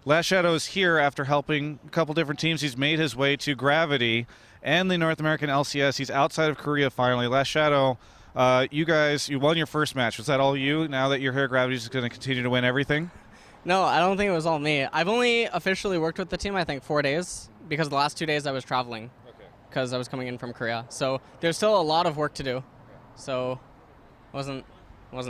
Lastshadow is here after helping a couple different teams. He's made his way to Gravity and the North American LCS. He's outside of Korea finally. Lastshadow, you won your first match. Was that all you? Now that you're here, Gravity's going to continue to win everything? No, I don't think it was all me. I've only officially worked with the team, I think, 4 days, because the last 2 days I was traveling because I was coming in from Korea. So there's still a lot of work to do. So wasn't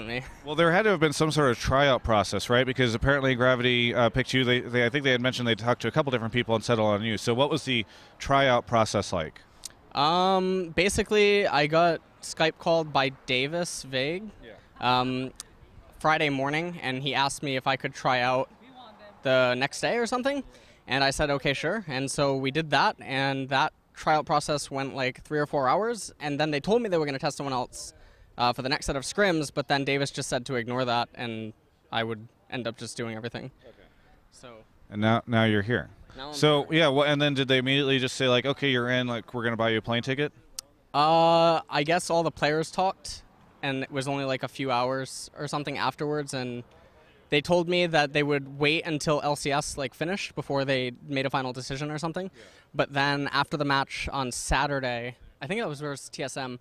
me. Well, there had to have been some sort of tryout process, right? Because apparently Gravity picked you. I think they had mentioned they talked to a couple different people and settled on you. So what was the tryout process like? Basically, I got Skype called by Davis Vague Friday morning, and he asked me if I could try out the next day or something. And I said, okay, sure. And so we did that, and that tryout process went like 3 or 4 hours. And then they told me they were going to test someone else for the next set of scrims, but then Davis just said to ignore that, and I would end up just doing everything. Okay. So. And now you're here. So yeah, well, and then did they immediately just say like, okay, you're in, like we're gonna buy you a plane ticket? I guess all the players talked, and it was only like a few hours or something afterwards, and they told me that they would wait until LCS like finished before they made a final decision or something. Yeah. But then after the match on Saturday, I think it was versus TSM,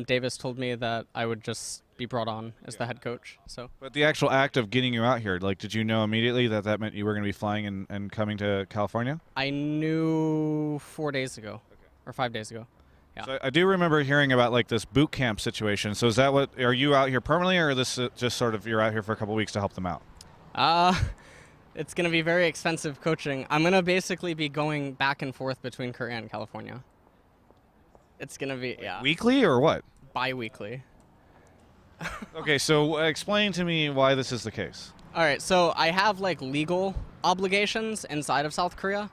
Davis told me that I would just be brought on as the head coach. So. But the actual act of getting you out here, like, did you know immediately that that meant you were going to be flying and coming to California? I knew 4 days ago, or 5 days ago. Yeah. So I do remember hearing about like this boot camp situation. So is that what, are you out here permanently, or this just sort of you're out here for a couple weeks to help them out? It's going to be very expensive coaching. I'm going to basically be going back and forth between Korea and California. It's going to be, yeah. Weekly or what? Bi-weekly. Okay, so explain to me why this is the case. All right, so I have like legal obligations inside of South Korea,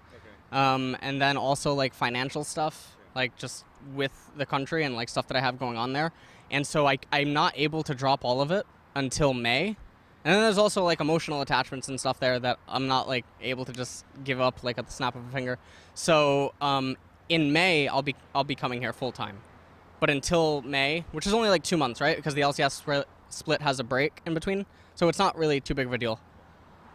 and then also like financial stuff, like just with the country and like stuff that I have going on there. And so I'm not able to drop all of it until May. And then there's also like emotional attachments and stuff there that I'm not like able to just give up like at the snap of a finger. So in May, I'll be coming here full time. But until May, which is only like 2 months, right? Because the LCS split has a break in between. So it's not really too big of a deal.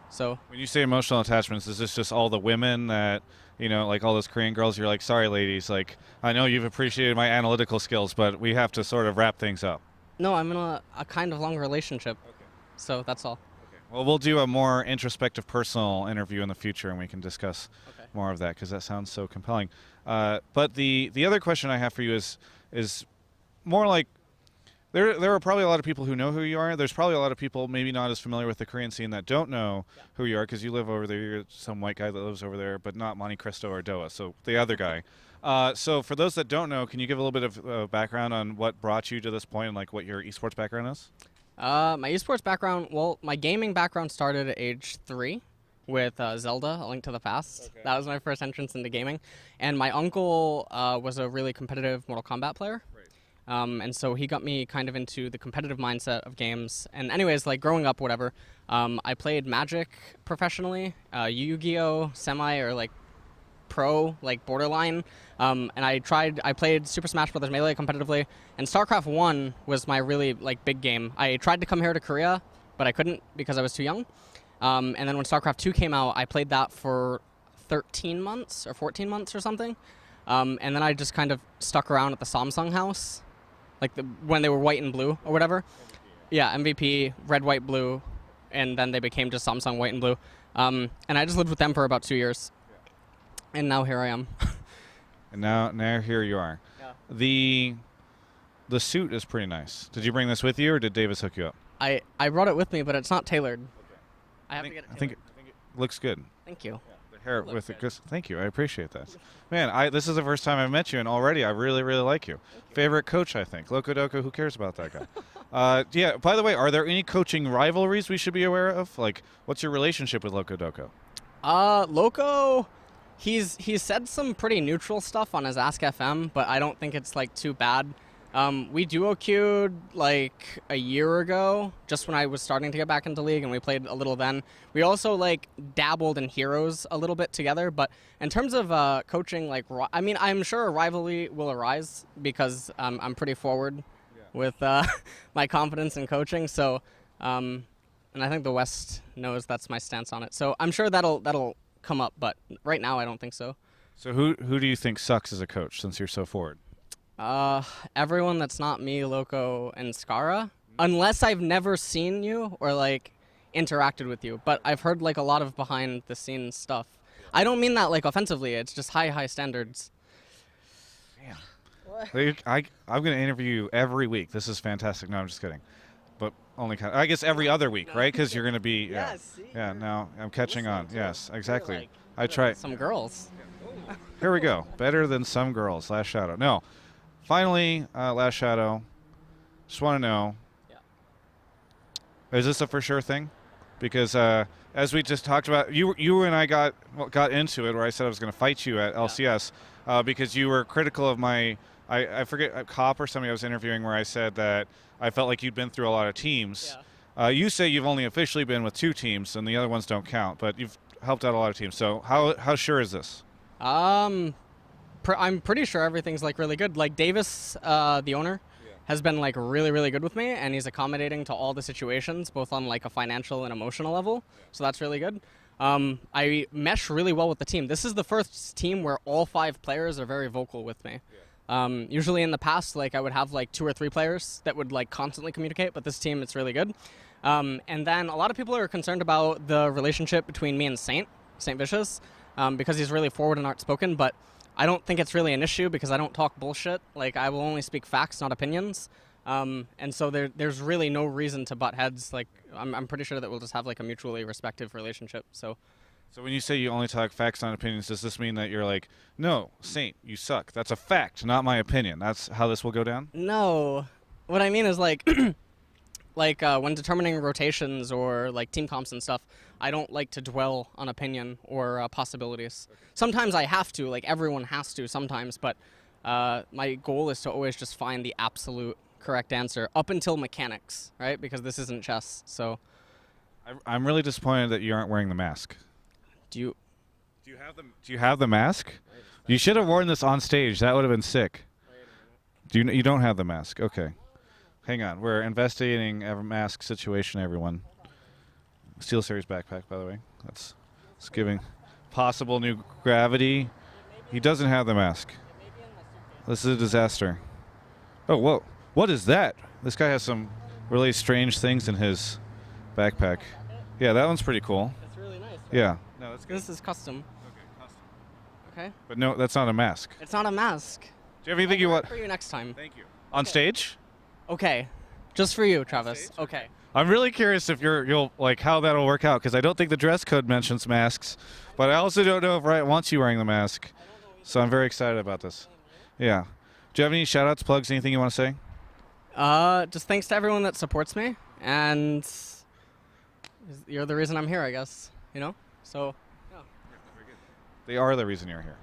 So when you say emotional attachments, is this just all the women that, you know, like all those Korean girls, you're like, sorry, ladies, like, I know you've appreciated my analytical skills, but we have to sort of wrap things up? No, I'm in a kind of long relationship. Okay. So that's all. Okay. Well, we'll do a more introspective personal interview in the future, and we can discuss more of that, because that sounds so compelling. But the other question I have for you is more like, there are probably a lot of people who know who you are. There's probably a lot of people maybe not as familiar with the Korean scene that don't know who you are, because you live over there. You're some white guy that lives over there, but not Monte Cristo or Doha, so the other guy. So for those that don't know, can you give a little bit of background on what brought you to this point and like what your esports background is? My esports background, well, my gaming background started at age 3 with Zelda, A Link to the Past. Okay. That was my first entrance into gaming. And my uncle was a really competitive Mortal Kombat player. And so he got me kind of into the competitive mindset of games. And anyways, like growing up, whatever, I played Magic professionally, Yu-Gi-Oh! Semi or like pro, like borderline. And I played Super Smash Bros. Melee competitively. And StarCraft 1 was my really like big game. I tried to come here to Korea, but I couldn't because I was too young. And then when StarCraft 2 came out, I played that for 13 months or 14 months or something. And then I just kind of stuck around at the Samsung house. Like when they were white and blue or whatever. Yeah, MVP, red, white, blue, and then they became just Samsung white and blue. And I just lived with them for about 2 years. And now here I am. And now here you are. Yeah. The suit is pretty nice. Did you bring this with you, or did Davis hook you up? I brought it with me, but it's not tailored. Okay. I have to get it tailored. I think it looks good. Thank you. Yeah. The hair with it. Thank you. I appreciate that. Man, this is the first time I've met you, and already I really, really like you. Favorite coach, I think. Loco Doco, who cares about that guy? Yeah, by the way, are there any coaching rivalries we should be aware of? Like, what's your relationship with Loco Doco? Loco, he's said some pretty neutral stuff on his Ask FM, but I don't think it's like too bad. We duo queued like a year ago, just when I was starting to get back into League, and we played a little then. We also like dabbled in Heroes a little bit together, but in terms of coaching, like, I mean, I'm sure a rivalry will arise because I'm pretty forward with my confidence in coaching. So and I think the West knows that's my stance on it. So I'm sure that'll come up, but right now I don't think so. So who do you think sucks as a coach since you're so forward? Everyone that's not me, Loco, and Skara, unless I've never seen you or like interacted with you, but I've heard like a lot of behind the scenes stuff. I don't mean that like offensively. It's just high standards. Damn. I'm going to interview you every week. This is fantastic. No, I'm just kidding. But only I guess every other week, right? Because you're going to be yeah. Now I'm catching on. Yes, exactly. Like, I try. Some girls. Here we go. Better than some girls. Lastshadow. No. Finally, Lastshadow. Just want to know. Is this a for sure thing? Because as we just talked about, you and I got into it where I said I was going to fight you at LCS because you were critical of my, I forget, a cop or somebody I was interviewing where I said that I felt like you'd been through a lot of teams. Yeah. You say you've only officially been with 2 teams and the other ones don't count, but you've helped out a lot of teams. So how sure is this? I'm pretty sure everything's like really good. Like Davis, the owner, has been like really good with me, and he's accommodating to all the situations, both on like a financial and emotional level. So that's really good. I mesh really well with the team. This is the first team where all 5 players are very vocal with me. Usually in the past, like I would have like 2 or 3 players that would like constantly communicate, but this team, it's really good. And then a lot of people are concerned about the relationship between me and Saint Vicious, because he's really forward and outspoken, but I don't think it's really an issue because I don't talk bullshit. Like, I will only speak facts, not opinions. And so there's really no reason to butt heads. Like, I'm pretty sure that we'll just have like a mutually respectful relationship. So when you say you only talk facts, not opinions, does this mean that you're like, no, Saint, you suck? That's a fact, not my opinion. That's how this will go down? No. What I mean is like, when determining rotations or like team comps and stuff, I don't like to dwell on opinion or possibilities. Okay. Sometimes I have to, like everyone has to sometimes, but my goal is to always just find the absolute correct answer up until mechanics, right? Because this isn't chess, so. I'm really disappointed that you aren't wearing the mask. Do you have the mask? You should have worn this on stage. That would have been sick. You don't have the mask. Okay. Hang on. We're investigating a mask situation, everyone. Steel Series backpack, by the way. That's giving possible new gravity. He doesn't have the mask. This is a disaster. Oh, whoa. What is that? This guy has some really strange things in his backpack. Yeah, that one's pretty cool. That's really nice. Right? Yeah. No, that's good. This is custom. Okay, custom. Okay. But no, that's not a mask. It's not a mask. Do you have anything you want? For you next time. Thank you. On stage? Okay. Just for you, Travis. Okay. I'm really curious if you'll like how that'll work out because I don't think the dress code mentions masks, but I also don't know if Riot wants you wearing the mask. So I'm very excited about this. Yeah. Do you have any shout outs, plugs, anything you want to say? Just thanks to everyone that supports me, and you're the reason I'm here, I guess. You know? So, yeah. They are the reason you're here.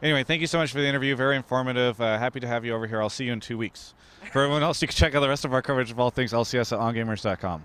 Anyway, thank you so much for the interview. Very informative. Happy to have you over here. I'll see you in 2 weeks. For everyone else, you can check out the rest of our coverage of all things LCS at ongamers.com.